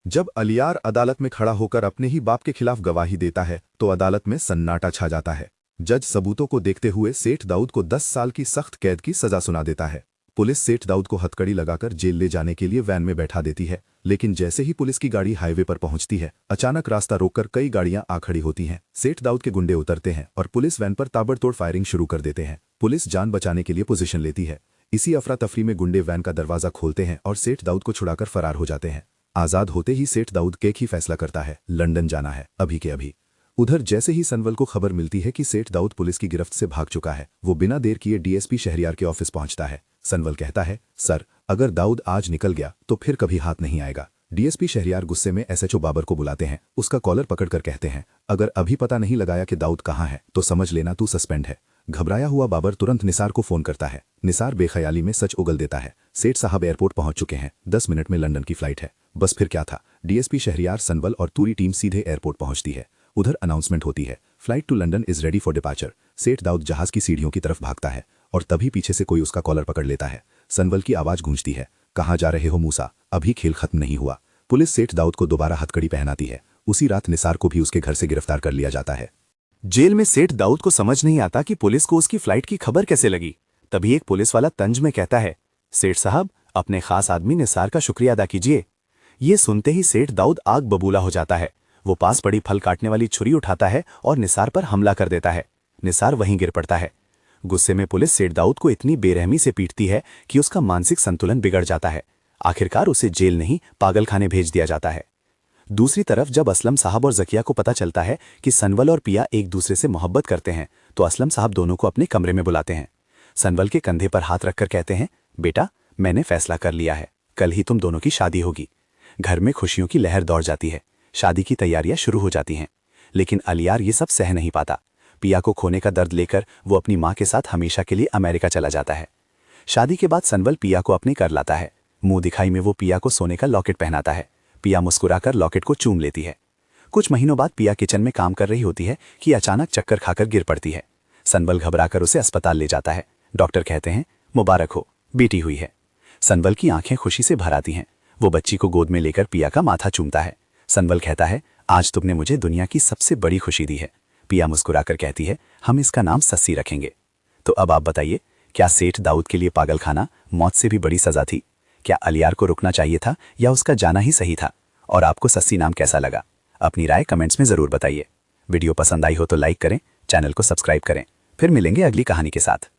जब अलियार अदालत में खड़ा होकर अपने ही बाप के खिलाफ गवाही देता है तो अदालत में सन्नाटा छा जाता है। जज सबूतों को देखते हुए सेठ दाऊद को 10 साल की सख्त कैद की सजा सुना देता है। पुलिस सेठ दाऊद को हथकड़ी लगाकर जेल ले जाने के लिए वैन में बैठा देती है, लेकिन जैसे ही पुलिस की गाड़ी हाईवे पर पहुंचती है, अचानक रास्ता रोककर कई गाड़ियां आ खड़ी होती हैं। सेठ दाऊद के गुंडे उतरते हैं और पुलिस वैन पर ताबड़तोड़ फायरिंग शुरू कर देते हैं। पुलिस जान बचाने के लिए पोजीशन लेती है। इसी अफरा तफरी में गुंडे वैन का दरवाजा खोलते हैं और सेठ दाऊद को छुड़ाकर फरार हो जाते हैं। आजाद होते ही सेठ दाऊद केक ही फैसला करता है, लंदन जाना है अभी के अभी। उधर जैसे ही सनवल को खबर मिलती है कि सेठ दाऊद पुलिस की गिरफ्त से भाग चुका है, वो बिना देर किए डीएसपी शहरियार के ऑफिस पहुंचता है। सनवल कहता है, सर, अगर दाऊद आज निकल गया तो फिर कभी हाथ नहीं आएगा। डीएसपी शहरियार गुस्से में एसएचओ बाबर को बुलाते हैं। उसका कॉलर पकड़कर कहते हैं, अगर अभी पता नहीं लगाया कि दाऊद कहाँ है तो समझ लेना तू सस्पेंड है। घबराया हुआ बाबर तुरंत निसार को फोन करता है। निसार बेख्याली में सच उगल देता है, सेठ साहब एयरपोर्ट पहुंच चुके हैं, 10 मिनट में लंदन की फ्लाइट है। बस फिर क्या था, डीएसपी शहरियार, सनवल और पूरी टीम सीधे एयरपोर्ट पहुंचती है। उधर अनाउंसमेंट होती है, flight to London is ready for departure. Seth Daud जहाज की सीढ़ियों की तरफ भागता है और तभी पीछे से कोई उसका कॉलर पकड़ लेता है। सनवल की आवाज गूंजती है, कहाँ जा रहे हो मूसा, अभी खेल खत्म नहीं हुआ। पुलिस सेठ दाऊद को दोबारा हथकड़ी पहनाती है। उसी रात निसार को भी उसके घर से गिरफ्तार कर लिया जाता है। जेल में सेठ दाऊद को समझ नहीं आता कि पुलिस को उसकी फ्लाइट की खबर कैसे लगी। तभी एक पुलिस वाला तंज में कहता है, सेठ साहब, अपने खास आदमी निसार का शुक्रिया अदा कीजिए। ये सुनते ही सेठ दाऊद आग बबूला हो जाता है। वो पास पड़ी फल काटने वाली छुरी उठाता है और निसार पर हमला कर देता है। निसार वहीं गिर पड़ता है। गुस्से में पुलिस सेठ दाऊद को इतनी बेरहमी से पीटती है कि उसका मानसिक संतुलन बिगड़ जाता है। आखिरकार उसे जेल नहीं पागलखाने भेज दिया जाता है। दूसरी तरफ जब असलम साहब और जकिया को पता चलता है कि सनवल और पिया एक दूसरे से मोहब्बत करते हैं तो असलम साहब दोनों को अपने कमरे में बुलाते हैं। सनवल के कंधे पर हाथ रखकर कहते हैं, बेटा, मैंने फैसला कर लिया है, कल ही तुम दोनों की शादी होगी। घर में खुशियों की लहर दौड़ जाती है। शादी की तैयारियां शुरू हो जाती हैं। लेकिन अलियार ये सब सह नहीं पाता। पिया को खोने का दर्द लेकर वो अपनी माँ के साथ हमेशा के लिए अमेरिका चला जाता है। शादी के बाद सनवल पिया को अपने कर लाता है। मुंह दिखाई में वो पिया को सोने का लॉकेट पहनाता है। पिया मुस्कुराकर लॉकेट को चूम लेती है। कुछ महीनों बाद पिया किचन में काम कर रही होती है कि अचानक चक्कर खाकर गिर पड़ती है। सनवल घबराकर उसे अस्पताल ले जाता है। डॉक्टर कहते हैं, मुबारक हो, बेटी हुई है। सनवल की आंखें खुशी से भर आती हैं। वो बच्ची को गोद में लेकर पिया का माथा चूमता है। सनवल कहता है, आज तुमने मुझे दुनिया की सबसे बड़ी खुशी दी है। पिया मुस्कुराकर कहती है, हम इसका नाम सस्सी रखेंगे। तो अब आप बताइए, क्या सेठ दाऊद के लिए पागल खाना मौत से भी बड़ी सजा थी? क्या अलियार को रुकना चाहिए था या उसका जाना ही सही था? और आपको सस्सी नाम कैसा लगा? अपनी राय कमेंट्स में जरूर बताइए। वीडियो पसंद आई हो तो लाइक करें, चैनल को सब्सक्राइब करें। फिर मिलेंगे अगली कहानी के साथ।